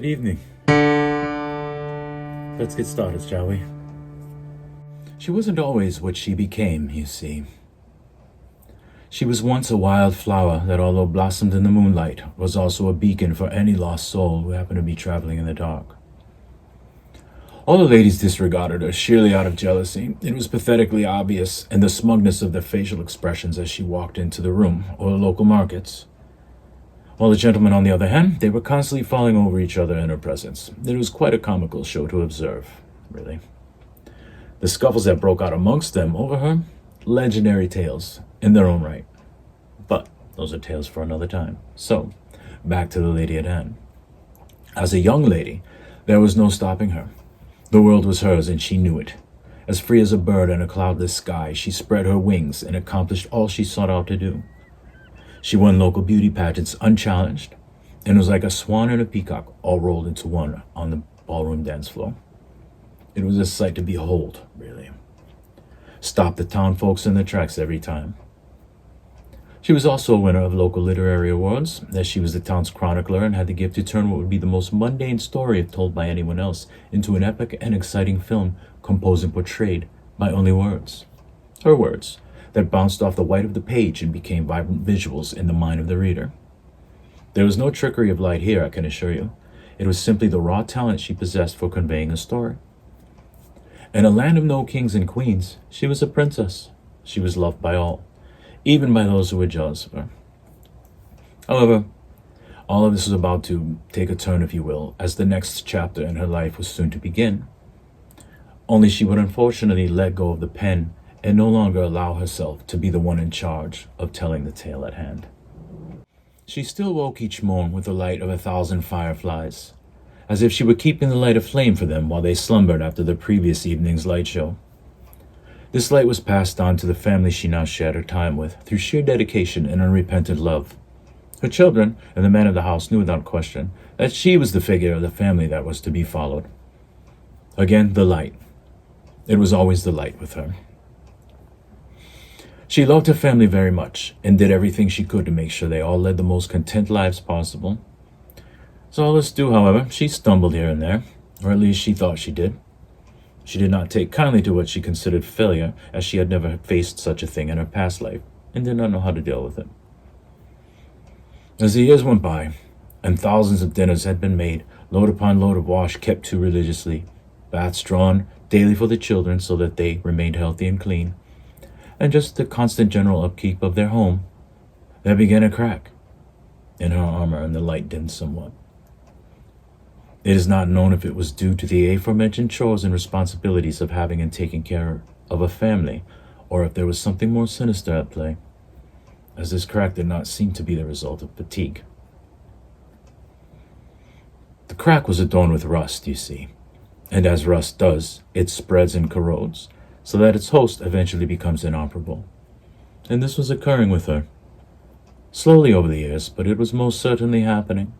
Good evening. Let's get started, shall we? She wasn't always what she became, you see. She was once a wild flower that, although blossomed in the moonlight, was also a beacon for any lost soul who happened to be traveling in the dark. All the ladies disregarded her, sheerly out of jealousy. It was pathetically obvious in the smugness of their facial expressions as she walked into the room or the local markets. While the gentlemen, on the other hand, they were constantly falling over each other in her presence. It was quite a comical show to observe, really. The scuffles that broke out amongst them over her, legendary tales in their own right. But those are tales for another time. So, back to the lady at hand. As a young lady, there was no stopping her. The world was hers, and she knew it. As free as a bird in a cloudless sky, she spread her wings and accomplished all she sought out to do. She won local beauty pageants unchallenged, and was like a swan and a peacock all rolled into one on the ballroom dance floor. It was a sight to behold, really. Stopped the town folks in their tracks every time. She was also a winner of local literary awards, as she was the town's chronicler and had the gift to turn what would be the most mundane story if told by anyone else into an epic and exciting film composed and portrayed by only words. Her words, that bounced off the white of the page and became vibrant visuals in the mind of the reader. There was no trickery of light here, I can assure you. It was simply the raw talent she possessed for conveying a story. In a land of no kings and queens, she was a princess. She was loved by all, even by those who were jealous of her. However, all of this was about to take a turn, if you will, as the next chapter in her life was soon to begin. Only she would unfortunately let go of the pen and no longer allow herself to be the one in charge of telling the tale at hand. She still woke each morn with the light of 1,000 fireflies, as if she were keeping the light aflame for them while they slumbered after the previous evening's light show. This light was passed on to the family she now shared her time with through sheer dedication and unrepentant love. Her children and the man of the house knew without question that she was the figure of the family that was to be followed. Again, the light. It was always the light with her. She loved her family very much and did everything she could to make sure they all led the most content lives possible. So all this do, however, she stumbled here and there, or at least she thought she did. She did not take kindly to what she considered failure, as she had never faced such a thing in her past life and did not know how to deal with it. As the years went by, and thousands of dinners had been made, load upon load of wash kept to religiously, baths drawn daily for the children so that they remained healthy and clean, and just the constant general upkeep of their home, there began a crack in her armor and the light dimmed somewhat. It is not known if it was due to the aforementioned chores and responsibilities of having and taking care of a family, or if there was something more sinister at play, as this crack did not seem to be the result of fatigue. The crack was adorned with rust, you see, and as rust does, it spreads and corrodes, so that its host eventually becomes inoperable. And this was occurring with her. Slowly over the years, but it was most certainly happening.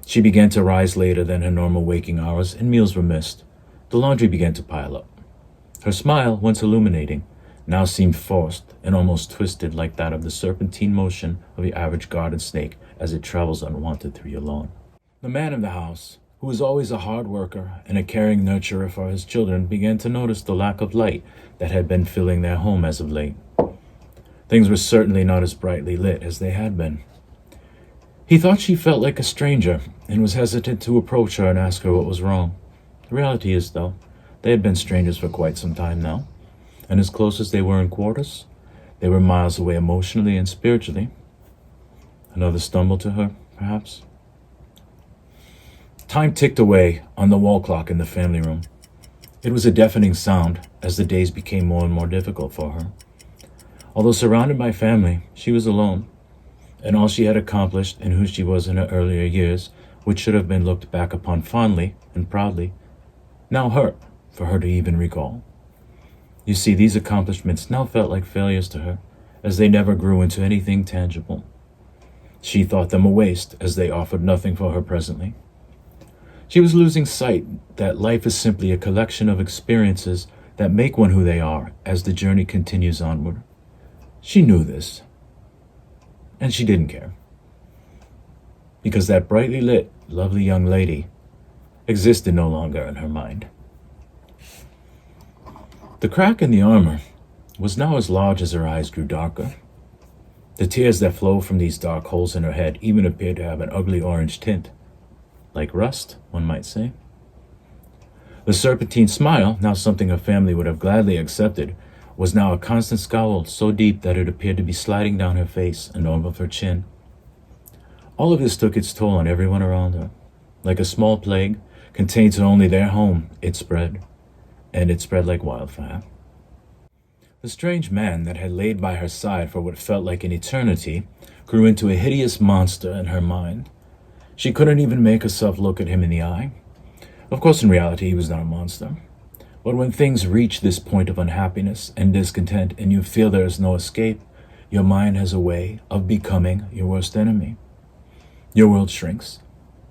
She began to rise later than her normal waking hours, and meals were missed. The laundry began to pile up. Her smile, once illuminating, now seemed forced and almost twisted like that of the serpentine motion of the average garden snake as it travels unwanted through your lawn. The man of the house, who was always a hard worker and a caring nurturer for his children, began to notice the lack of light that had been filling their home as of late. Things were certainly not as brightly lit as they had been. He thought she felt like a stranger and was hesitant to approach her and ask her what was wrong. The reality is, though, they had been strangers for quite some time now, and as close as they were in quarters, they were miles away emotionally and spiritually. Another stumble to her, perhaps? Time ticked away on the wall clock in the family room. It was a deafening sound as the days became more and more difficult for her. Although surrounded by family, she was alone, and all she had accomplished and who she was in her earlier years, which should have been looked back upon fondly and proudly, now hurt for her to even recall. You see, these accomplishments now felt like failures to her, as they never grew into anything tangible. She thought them a waste, as they offered nothing for her presently. She was losing sight that life is simply a collection of experiences that make one who they are as the journey continues onward. She knew this, and she didn't care, because that brightly lit, lovely young lady, existed no longer in her mind. The crack in the armor was now as large as her eyes grew darker. The tears that flowed from these dark holes in her head even appeared to have an ugly orange tint, like rust, one might say. The serpentine smile, now something her family would have gladly accepted, was now a constant scowl so deep that it appeared to be sliding down her face and over her chin. All of this took its toll on everyone around her. Like a small plague, contained to only their home, it spread, and it spread like wildfire. The strange man that had laid by her side for what felt like an eternity grew into a hideous monster in her mind. She couldn't even make herself look at him in the eye. Of course, in reality, he was not a monster. But when things reach this point of unhappiness and discontent and you feel there is no escape, your mind has a way of becoming your worst enemy. Your world shrinks,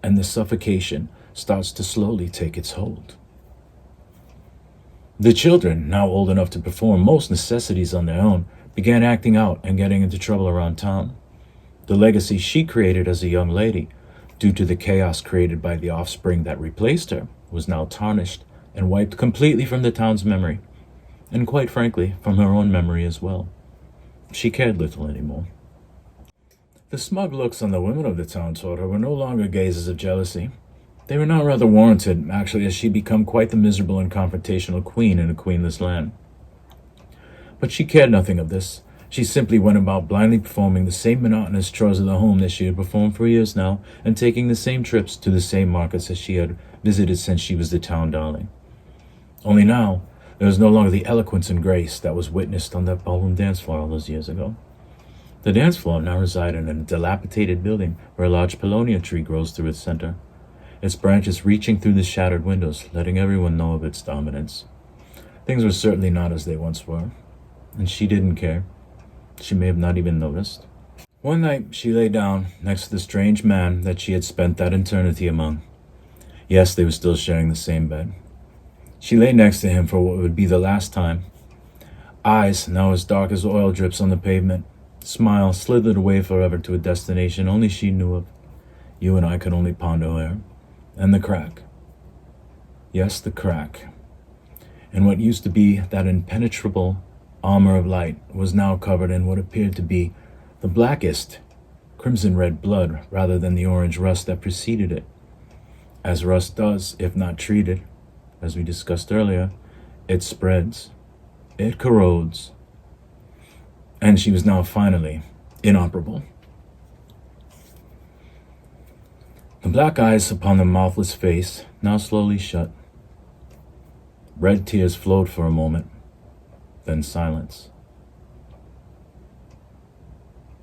and the suffocation starts to slowly take its hold. The children, now old enough to perform most necessities on their own, began acting out and getting into trouble around town. The legacy she created as a young lady, due to the chaos created by the offspring that replaced her, was now tarnished and wiped completely from the town's memory, and quite frankly, from her own memory as well. She cared little anymore. The smug looks on the women of the town toward her were no longer gazes of jealousy. They were not rather warranted, actually, as she'd become quite the miserable and confrontational queen in a queenless land. But she cared nothing of this. She simply went about blindly performing the same monotonous chores of the home that she had performed for years now, and taking the same trips to the same markets as she had visited since she was the town darling. Only now, there was no longer the eloquence and grace that was witnessed on that ballroom dance floor all those years ago. The dance floor now resided in a dilapidated building where a large paulownia tree grows through its center, its branches reaching through the shattered windows, letting everyone know of its dominance. Things were certainly not as they once were, and she didn't care. She may have not even noticed. One night, she lay down next to the strange man that she had spent that eternity among. Yes, they were still sharing the same bed. She lay next to him for what would be the last time. Eyes, now as dark as oil drips on the pavement, smile slithered away forever to a destination only she knew of. You and I could only ponder where. And the crack. Yes, the crack. And what used to be that impenetrable armor of light was now covered in what appeared to be the blackest crimson-red blood rather than the orange rust that preceded it. As rust does, if not treated, as we discussed earlier, it spreads, it corrodes, and she was now finally inoperable. The black eyes upon the mouthless face now slowly shut. Red tears flowed for a moment, then silence.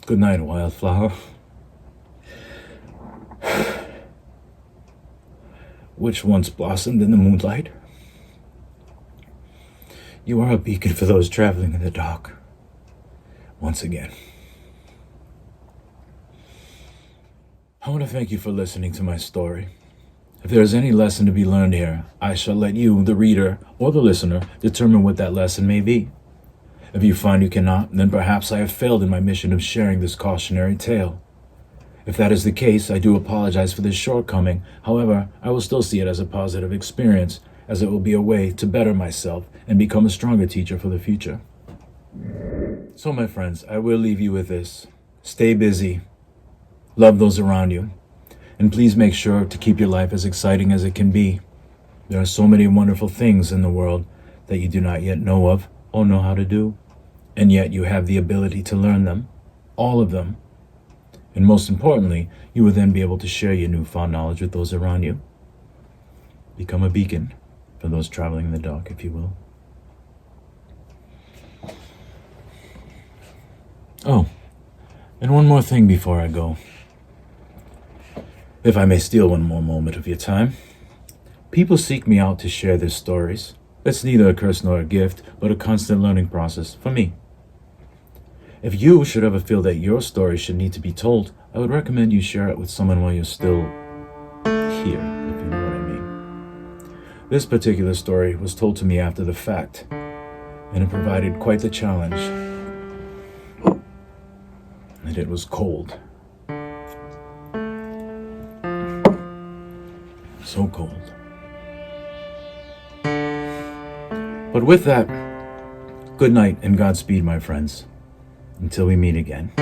Good night, wildflower. Which once blossomed in the moonlight. You are a beacon for those traveling in the dark. Once again. I want to thank you for listening to my story. If there is any lesson to be learned here, I shall let you, the reader or the listener, determine what that lesson may be. If you find you cannot, then perhaps I have failed in my mission of sharing this cautionary tale. If that is the case, I do apologize for this shortcoming. However, I will still see it as a positive experience, as it will be a way to better myself and become a stronger teacher for the future. So, my friends, I will leave you with this. Stay busy. Love those around you. And please make sure to keep your life as exciting as it can be. There are so many wonderful things in the world that you do not yet know of or know how to do. And yet you have the ability to learn them. All of them. And most importantly, you will then be able to share your newfound knowledge with those around you. Become a beacon for those traveling in the dark, if you will. Oh, and one more thing before I go. If I may steal one more moment of your time. People seek me out to share their stories. It's neither a curse nor a gift, but a constant learning process for me. If you should ever feel that your story should need to be told, I would recommend you share it with someone while you're still here, if you know what I mean. This particular story was told to me after the fact, and it provided quite the challenge. And it was cold. so cold. But with that, good night and Godspeed, my friends. Until we meet again.